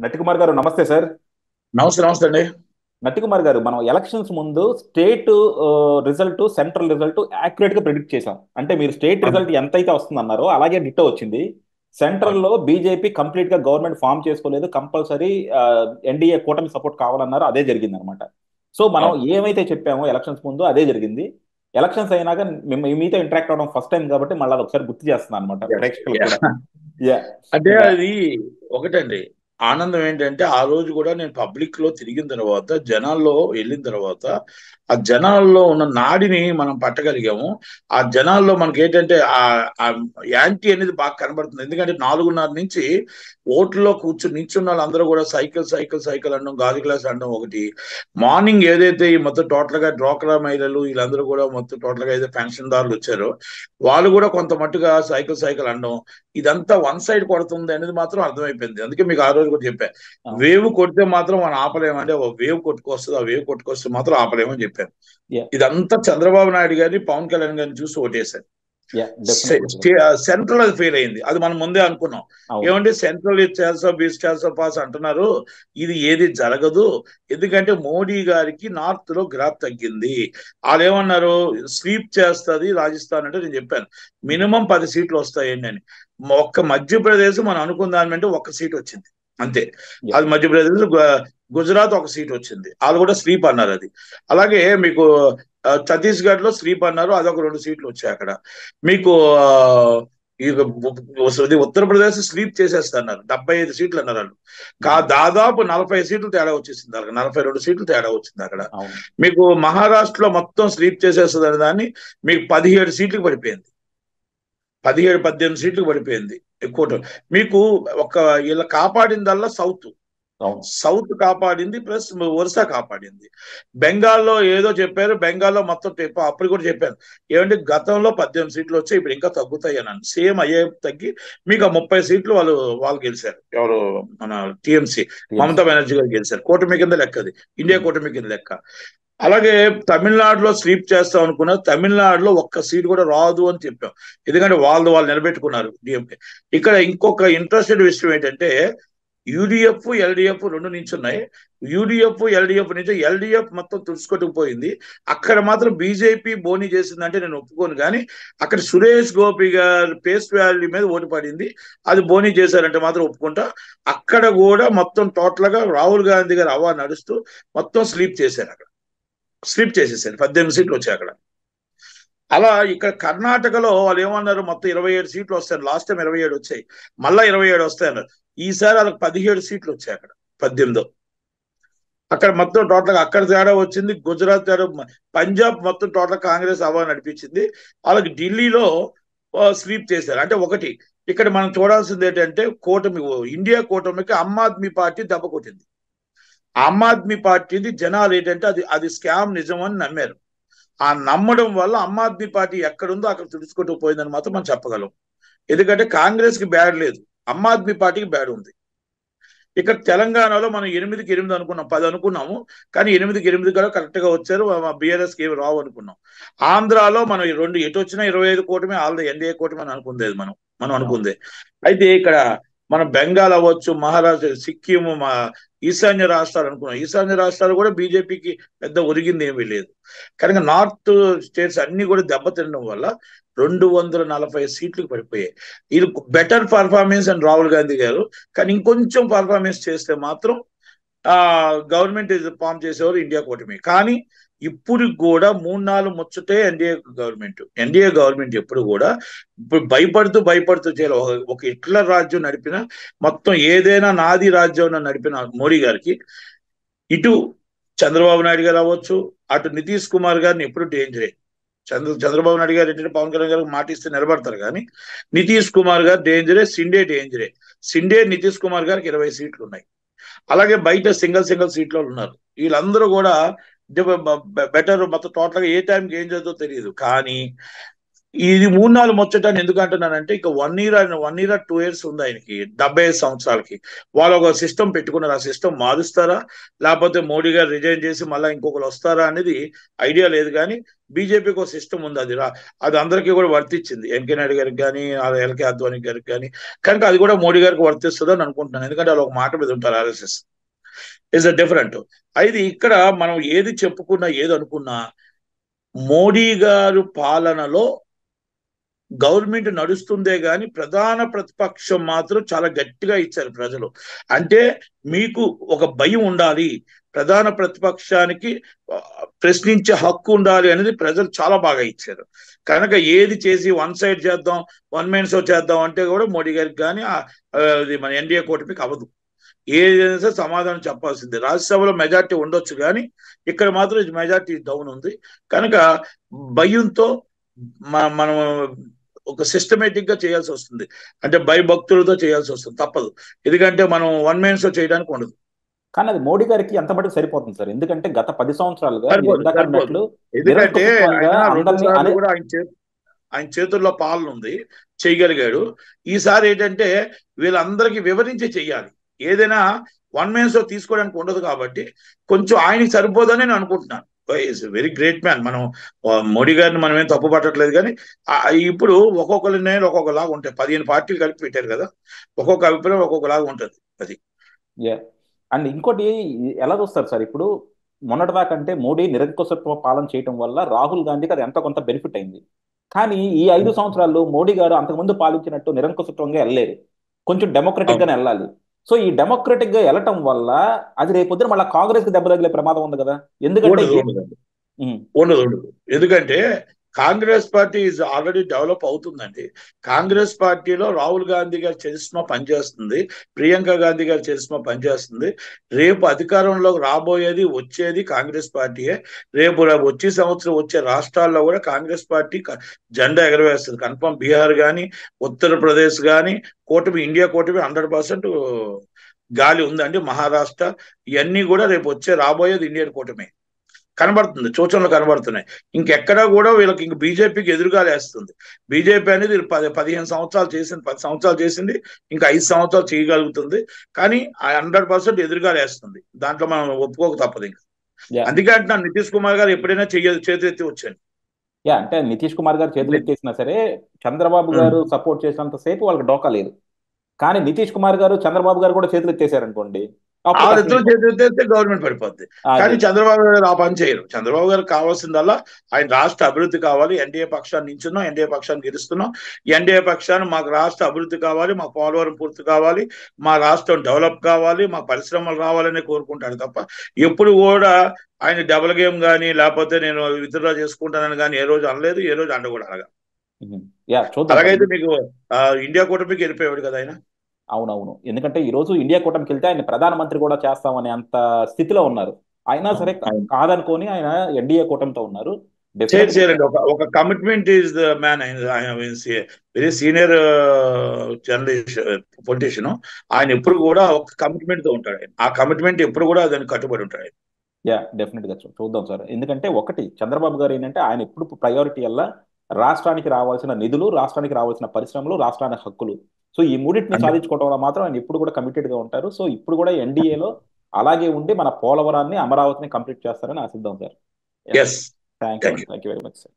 నట్టికుమార్ గారు నమస్తే సార్. నమస్తే నమస్తే అండి. నట్టికుమార్ గారు, మనం ఎలక్షన్స్ ముందు state result, central result accurate గా ప్రిడిక్ట్ చేశాం. అంటే మీరు స్టేట్ అవును. రిజల్ట్ ఎంతైతే వస్తుందన్నారో అలాగే డిట్టో వచ్చింది. సెంట్రల్ అవును. లో బీజేపీ కంప్లీట్ గా గవర్నమెంట్ ఫామ్ చేసుకోలేదు, కంపల్సరీ ఎన్డీఏ కూటమి సపోర్ట్ కావాలన్నారు, అదే జరిగింది అనమాట. సో మనం అవును. ఏమైతే చెప్పామో ఎలక్షన్స్ ముందు అదే జరిగింది. ఎలక్షన్స్ అయినాక మీతో ఇంటరాక్ట్ అవడం ఫస్ట్ టైం కాబట్టి మళ్ళీ అది ఒకసారి గుర్తు చేస్తున్నాను అనమాట Yes. ప్రేక్షకులకు Yeah. కూడా. యా. అంటే ఇంకా అది ఒకటండి. ఆనందం ఏంటంటే ఆ రోజు కూడా నేను పబ్లిక్ లో తిరిగిన తర్వాత జనాల్లో వెళ్ళిన తర్వాత ఆ జనాల్లో ఉన్న నాడిని మనం పట్టగలిగాము. ఆ జనాల్లో మనకి ఏంటంటే ఆ యాంటీ అనేది బాగా కనబడుతుంది. ఎందుకంటే 4:30 నుంచి ఓట్లలో కూర్చుని నించున్న వాళ్ళందరూ కూడా సైకిల్ సైకిల్ సైకిల్ అనడం, గాజు గ్లాస్ అనడం ఒకటి. మార్నింగ్ ఏదైతే ఈ మొత్తం టోటల్ గా డ్వాక్రా మహిళలు వీళ్ళందరూ కూడా మొత్తం టోటల్ గా ఏదైతే పెన్షన్దారులు వచ్చారో వాళ్ళు కూడా కొంత మట్టుగా సైకిల్ సైకిల్ అనడం, ఇదంతా వన్ సైడ్ కొడుతుంది అనేది మాత్రం అర్థమైపోయింది. అందుకే మీకు ఆ రోజు కూడా చెప్పాను, అవును. వేవ్ కొడితే మాత్రం మనం ఆపలేమంటే ఒక వేవ్ కొట్టుకొస్తుంది, ఆ వేవ్ కొట్టుకొస్తే మాత్రం ఆపలేమని చెప్పాను. యా. ఇదంతా చంద్రబాబు నాయుడు గారిని పవన్ కళ్యాణ్ గారిని చూసి ఓటేశారు. Yeah, definitely. సెంట్రల్ అది ఫెయిల్ అయింది, అది మనం ముందే అనుకున్నాం. అవును. ఏమంటే సెంట్రల్ చేల్సో బీస్ చేల్సో పాస్ అంటున్నారు, ఇది ఏది జరగదు. ఎందుకంటే మోడీ గారికి నార్త్ లో గ్రాఫ్ తగ్గింది. వాళ్ళు ఏమన్నారు, స్వీప్ చేస్తుంది రాజస్థాన్ అంటే నేను చెప్పాను మినిమం 10 సీట్లు వస్తాయండి అని. ఒక్క మధ్యప్రదేశ్ మనం అనుకున్న దానికంటే ఒక్క సీట్ వచ్చింది అంతే. యా. అది మధ్యప్రదేశ్, గుజరాత్ ఒక సీట్ వచ్చింది, వాళ్ళు కూడా స్లీప్ అన్నారు అది. అలాగే మీకు ఛత్తీస్గఢ్ లో స్లీప్ అన్నారు, అదొక 2 సీట్లు వచ్చాయి అక్కడ. మీకు ఈ ఉత్తరప్రదేశ్ స్లీప్ చేసేస్తున్నారు, 75 సీట్లు అన్నారు వాళ్ళు. దాదాపు 40 సీట్లు తేడా వచ్చేసింది అక్కడ, 42 సీట్లు తేడా వచ్చింది అక్కడ. అవును. మీకు మహారాష్ట్రలో మొత్తం స్లీప్ చేసేస్తుంది అనే దాన్ని మీకు 17 సీట్లకు పడిపోయింది, 17-18 సీట్లకు పడిపోయింది ఎక్కువ. మీకు ఒక ఇలా కాపాడిందల్లా సౌత్. అవును. సౌత్ కాపాడింది, ప్లస్ ఒరిస్సా కాపాడింది. బెంగాల్లో ఏదో చెప్పారు, బెంగాల్లో మొత్తం అప్పుడు కూడా చెప్పాను ఏమంటే గతంలో 18 సీట్లు వచ్చాయి, ఇప్పుడు ఇంకా తగ్గుతాయి అని. సేమ్ అయ్యే తగ్గి మీకు ఆ 30 సీట్లు వాళ్ళు గెలిచారు. ఎవరు, మన టిఎంసి టీఎంసీ. మమతా బెనర్జీ గారు గెలిచారు. కూటమి కింద లెక్క అది, ఇండియా కూటమి కింద లెక్క. అలాగే తమిళనాడులో స్వీప్ చేస్తాం అనుకున్నా, తమిళనాడులో ఒక్క సీట్ కూడా రాదు అని చెప్పాం. ఎందుకంటే వాళ్ళు నిలబెట్టుకున్నారు డిఎంకే. ఇక్కడ ఇంకొక ఇంట్రెస్టెడ్ విషయం ఏంటంటే యూడిఎఫ్ ఎల్డిఎఫ్ రెండు నించున్నాయి. యూడిఎఫ్ ఎల్డిఎఫ్ నుంచి ఎల్డిఎఫ్ మొత్తం తుడుచుకొట్టుకుపోయింది. అక్కడ మాత్రం బీజేపీ బోని చేసిందంటే నేను ఒప్పుకోను, కానీ అక్కడ సురేష్ గోపి గారు పేస్ వాల్యూ మీద ఓటు పడింది, అది బోని చేశారంటే మాత్రం ఒప్పుకుంటా. అక్కడ కూడా మొత్తం టోటల్ గా రాహుల్ గాంధీ గారు అవా నడుస్తూ మొత్తం స్లీప్ చేశారు, అక్కడ స్లీప్ చేసేసారు, 18 సీట్లు వచ్చాయి అక్కడ. అలా ఇక్కడ కర్ణాటకలో వాళ్ళు ఏమన్నారు, మొత్తం 27 సీట్లు వస్తాయి, లాస్ట్ టైం 27 వచ్చాయి, మళ్ళా 27 వస్తాయన్నారు. ఈసారి వాళ్ళకి 17 సీట్లు వచ్చాయి అక్కడ, 18. అక్కడ మొత్తం టోటల్ అక్కడ తేడా వచ్చింది, గుజరాత్ తేడా, పంజాబ్ మొత్తం టోటల్ కాంగ్రెస్ హవా నడిపించింది. వాళ్ళకి ఢిల్లీలో స్వీప్ చేశారు. అంటే ఒకటి ఇక్కడ మనం చూడాల్సింది ఏంటంటే కూటమి, ఇండియా కూటమికి ఆమ్ ఆద్మీ పార్టీ దెబ్బ కొట్టింది. ఆమ్ ఆద్మీ పార్టీది జనాలు ఏంటంటే అది అది స్కామ్ నిజమని నమ్మారు. ఆ నమ్మడం వల్ల ఆమ్ ఆద్మీ పార్టీ ఎక్కడుందో అక్కడ తుడుచుకుంటూ పోయిందని మాత్రం మనం చెప్పగలం. ఎందుకంటే కాంగ్రెస్ కి బ్యాడ్ లేదు, ఆమ్ ఆద్మీ పార్టీకి బ్యాడ్ ఉంది. ఇక్కడ తెలంగాణలో మనం 8కి 8 అనుకున్నాం, 10 అనుకున్నాము, కానీ 8కి 8 కూడా కరెక్ట్ గా వచ్చారు. బీఆర్ఎస్ కి ఏమి రావు అనుకున్నాం. ఆంధ్రాలో మనం ఈ రెండు ఎటు వచ్చినా 25 కూటమి, ఆల్రెడీ ఎన్డీఏ కూటమి అని అనుకుందేది మనం మనం అవును. అనుకుందే. అయితే ఇక్కడ మన బెంగాల్ అవ్వచ్చు, మహారాష్ట్ర, సిక్కిం, ఈశాన్య రాష్ట్రాలు అనుకున్నాం. ఈశాన్య రాష్ట్రాలు కూడా బీజేపీకి పెద్ద ఒరిగింది ఏమీ లేదు. కనుక నార్త్ స్టేట్స్ అన్ని కూడా దెబ్బతినడం వల్ల 240 సీట్లకు పడిపోయాయి. ఇది బెటర్ పర్ఫార్మెన్స్ అని రాహుల్ గాంధీ గారు, కానీ ఇంకొంచెం పర్ఫార్మెన్స్ చేస్తే మాత్రం ఆ గవర్నమెంట్ ఫామ్ చేసేవారు ఇండియా కూటమి. కానీ ఇప్పుడు కూడా 3-4 ముచ్చటే ఎన్డీఏ గవర్నమెంట్ ఎప్పుడు కూడా ఇప్పుడు భయపడుతూ చేయాలి. ఒక హిట్లర్ రాజ్యం నడిపిన, మొత్తం ఏదైనా నాది రాజ్యం నడిపిన మోడీ గారికి ఇటు చంద్రబాబు నాయుడు గారు అవ్వచ్చు, అటు నితీష్ కుమార్ గారిని ఎప్పుడు డేంజరే. చంద్రబాబు నాయుడు గారు ఏంటంటే పవన్ కళ్యాణ్ గారికి మాట ఇస్తే నిలబడతారు, కానీ నితీష్ కుమార్ గారు డేంజరే, సిండే నితీష్ కుమార్ గారికి 20 సీట్లు ఉన్నాయి. అలాగే బయట సింగిల్ సీట్లో ఉన్నారు. వీళ్ళందరూ కూడా బెటర్, మొత్తం టోటల్ గా ఏ టైంకి ఏం జరుగుతుందో తెలియదు. కానీ ఇది 3-4 ముచ్చటాన్ని ఎందుకు అంటున్నానంటే ఇక 1 year 2 years ఉంది ఆయనకి 75 సంవత్సరాలకి. వాళ్ళు ఒక సిస్టమ్ పెట్టుకున్నారు. ఆ సిస్టమ్ మారుస్తారా లేకపోతే మోడీ గారు రిజైన్ చేసి మళ్ళీ ఇంకొకరు వస్తారా అనేది ఐడియా లేదు. కానీ బీజేపీకి ఒక సిస్టమ్ ఉంది, అది అందరికీ కూడా వర్తించింది. వెంకయ్య నాయుడు గారికి కానీ ఎల్కే అద్వానీ గారికి కానీ. కనుక అది కూడా మోడీ గారికి వర్తిస్తుంది అని అనుకుంటున్నాను. ఎందుకంటే వాళ్ళు ఒక మాట మీద ఉంటారు. RSS is a different. అయితే ఇక్కడ మనం ఏది చెప్పుకున్నా ఏది అనుకున్నా మోడీ గారు పాలనలో గవర్నమెంట్ నడుస్తుందే గాని ప్రధాన ప్రతిపక్షం మాత్రం చాలా గట్టిగా ఇచ్చారు ప్రజలు. అంటే మీకు ఒక భయం ఉండాలి, ప్రధాన ప్రతిపక్షానికి ప్రశ్నించే హక్కు ఉండాలి అనేది ప్రజలు చాలా బాగా ఇచ్చారు. కనుక ఏది చేసి వన్ సైడ్ చేద్దాం, వన్ మ్యాన్ షో చేద్దాం అంటే కూడా మోడీ గారికి కానీ మన ఎన్డీఏ కూటమికి అవ్వదు. ఏదైనా సమాధానం చెప్పాల్సిందే. రాజ్యసభలో మెజార్టీ ఉండొచ్చు కానీ ఇక్కడ మాత్రం మెజార్టీ డౌన్ ఉంది. కనుక భయంతో మనం ఒక సిస్టమేటిక్ గా చేయాల్సి వస్తుంది. అంటే భయభక్తులతో చేయాల్సి వస్తుంది, తప్పదు. ఎందుకంటే మనం వన్ మ్యాన్ షో చేయడానికి ఉండదు. కానీ అది మోడీ గారికి ఎంత మటుకు సరిపోతుంది సార్? ఎందుకంటే గత 10 సంవత్సరాలుగా మీరు సరిపోదు ఇందాక సరిపోదు అన్నట్లు ఎందుకంటే నిరంకుశత్వంగా ఆయన 2 అందరినీ సార్లు అనే కూడా ఆయన చేతుల్లో పాలన ఉంది, చేయగలిగాడు. ఈసారి ఏంటంటే వీళ్ళందరికీ వివరించి చెయ్యాలి. ఏదైనా వన్ మ్యాన్ షో తీసుకోవడానికి ఉండదు కాబట్టి కొంచెం ఆయనకి సరిపోదని నేను అనుకుంటున్నాను. Is very great man. మనం మోడీ గారిని మనం ఏం తప్పు పట్టట్లేదు. కానీ ఇప్పుడు ఒక్కొక్కరి నేను ఒక్కొక్కలాగా ఉంటాయి. 15 పార్టీలు కలిపి పెట్టారు కదా, ఒక్కొక్క అభిప్రాయం ఒక్కొక్కలాగా ఉంటుంది. అది అండ్ ఇంకోటి ఎలా చూస్తారు సార్? ఇప్పుడు మొన్నటిదాకా అంటే మోడీ నిరంకుశత్వ పాలన చేయటం వల్ల రాహుల్ గాంధీకి అది ఎంతో కొంత బెనిఫిట్ అయింది. కానీ ఈ 5 సంవత్సరాల్లో మోడీ గారు అంతకుముందు పాలించినట్టు నిరంకుశత్వంగా వెళ్ళలేరు, కొంచెం డెమోక్రటిక్ గానే వెళ్ళాలి. సో ఈ డెమోక్రటిక్ గా వెళ్ళటం వల్ల అది రేపొద్దున మళ్ళీ కాంగ్రెస్ కి దెబ్బ తగిలే ప్రమాదం ఉంది కదా. ఎందుకంటే ఉండదు. ఎందుకంటే Congress party is already develop అవుతుందండి. కాంగ్రెస్ పార్టీలో రాహుల్ గాంధీ గారి చరిస్మా పనిచేస్తుంది, ప్రియాంక గాంధీ గారి చరిస్మా పనిచేస్తుంది. రేపు అధికారంలోకి రాబోయేది వచ్చేది కాంగ్రెస్ పార్టీయే. రేపు వచ్చే సంవత్సరం వచ్చే రాష్ట్రాల్లో కూడా కాంగ్రెస్ పార్టీ జెండా ఎగరవేస్తుంది కన్ఫర్మ్. బీహార్ కానీ ఉత్తరప్రదేశ్ కానీ కూటమి, ఇండియా కూటమి 100% గాలి ఉందండి. మహారాష్ట్ర ఇవన్నీ కూడా రేపు రాబోయేది ఇండియన్ కూటమి కనబడుతుంది, సూచనలు కనబడుతున్నాయి. ఇంకెక్కడా కూడా వీళ్ళకి ఇంక బీజేపీకి ఎదురుగా లేస్తుంది. బీజేపీ అనేది 15 సంవత్సరాలు చేసింది, 10 సంవత్సరాలు చేసింది, ఇంకా 5 సంవత్సరాలు చేయగలుగుతుంది. కానీ 100% ఎదురుగా లేస్తుంది. దాంట్లో మనం ఒప్పుకోక తప్పదు. ఇంకా అందుకే అంటున్నా నితీష్ కుమార్ గారు ఎప్పుడైనా చేతులెత్తి వచ్చాను. అంటే నితీష్ కుమార్ గారు చేతులు ఎత్తేసినా సరే చంద్రబాబు గారు సపోర్ట్ చేసినంత సేపు వాళ్ళకి డోకా లేదు. కానీ నితీష్ కుమార్ గారు చంద్రబాబు గారు కూడా చేతులు ఎత్తేసారనుకోండి, వాళ్ళిద్దరూ చేతులెత్తే గవర్నమెంట్ పడిపోద్ది. కానీ చంద్రబాబు గారు ఆ పని చేయరు. చంద్రబాబు గారికి కావాల్సిందల్లా ఆయన రాష్ట్ర అభివృద్ధి కావాలి. ఎన్డీఏ పక్షాన్ని నించున్నాం, ఎన్డీఏ పక్షాన్ని గెలుస్తున్నాం. ఎన్డీఏ పక్షాన్ని మాకు రాష్ట్ర అభివృద్ధి కావాలి, మా పోలవరం పూర్తి కావాలి, మా రాష్ట్రం డెవలప్ కావాలి, మా పరిశ్రమలు రావాలని కోరుకుంటాడు తప్ప ఎప్పుడు కూడా ఆయన డబుల్ గేమ్ కానీ లేకపోతే నేను విత్డ్రా చేసుకుంటానని కానీ ఏ రోజు అనలేదు, ఏ రోజు అండ కూడా అనగా. అలాగైతే మీకు ఇండియా కూటమికి వెళ్ళిపోయాడు కదా ఆయన. అవునవును. ఎందుకంటే ఈ రోజు ఇండియా కూటమికి వెళ్తే ఆయన ప్రధానమంత్రి కూడా చేస్తామనే అంత స్థితిలో ఉన్నారు. అయినా సరే కాదనుకొని ఆయన ఎన్డీఏ కూటమితో ఉన్నారు. ఒక కమిట్మెంట్ ఈజ్ ద మ్యాన్. ఆయన వెరీ సీనియర్ జర్నలిస్ట్, పొలిటీషియన్. ఆయన ఎప్పుడు కూడా ఒక కమిట్మెంట్ తో ఉంటాడు. ఆ కమిట్మెంట్ ఎప్పుడు కూడా దానికి కట్టుబడి ఉంటాడు. డెఫినెట్ గా చూద్దాం సార్. ఎందుకంటే ఒకటి చంద్రబాబు గారు ఏంటంటే ఆయన ఎప్పుడు ప్రయారిటీ అలా రాష్ట్రానికి రావాల్సిన నిధులు, రాష్ట్రానికి రావాల్సిన పరిశ్రమలు, రాష్ట్రానికి హక్కులు. సో ఈ మూడింటిని సాధించుకోవడం మాత్రం ఆయన ఎప్పుడు కూడా కమిటెడ్ గా ఉంటారు. సో ఇప్పుడు కూడా ఎన్డీఏలో అలాగే ఉండి మన పోలవరాన్ని, అమరావతిని కంప్లీట్ చేస్తారని ఆశిద్దాం sir. Thank you very much sir.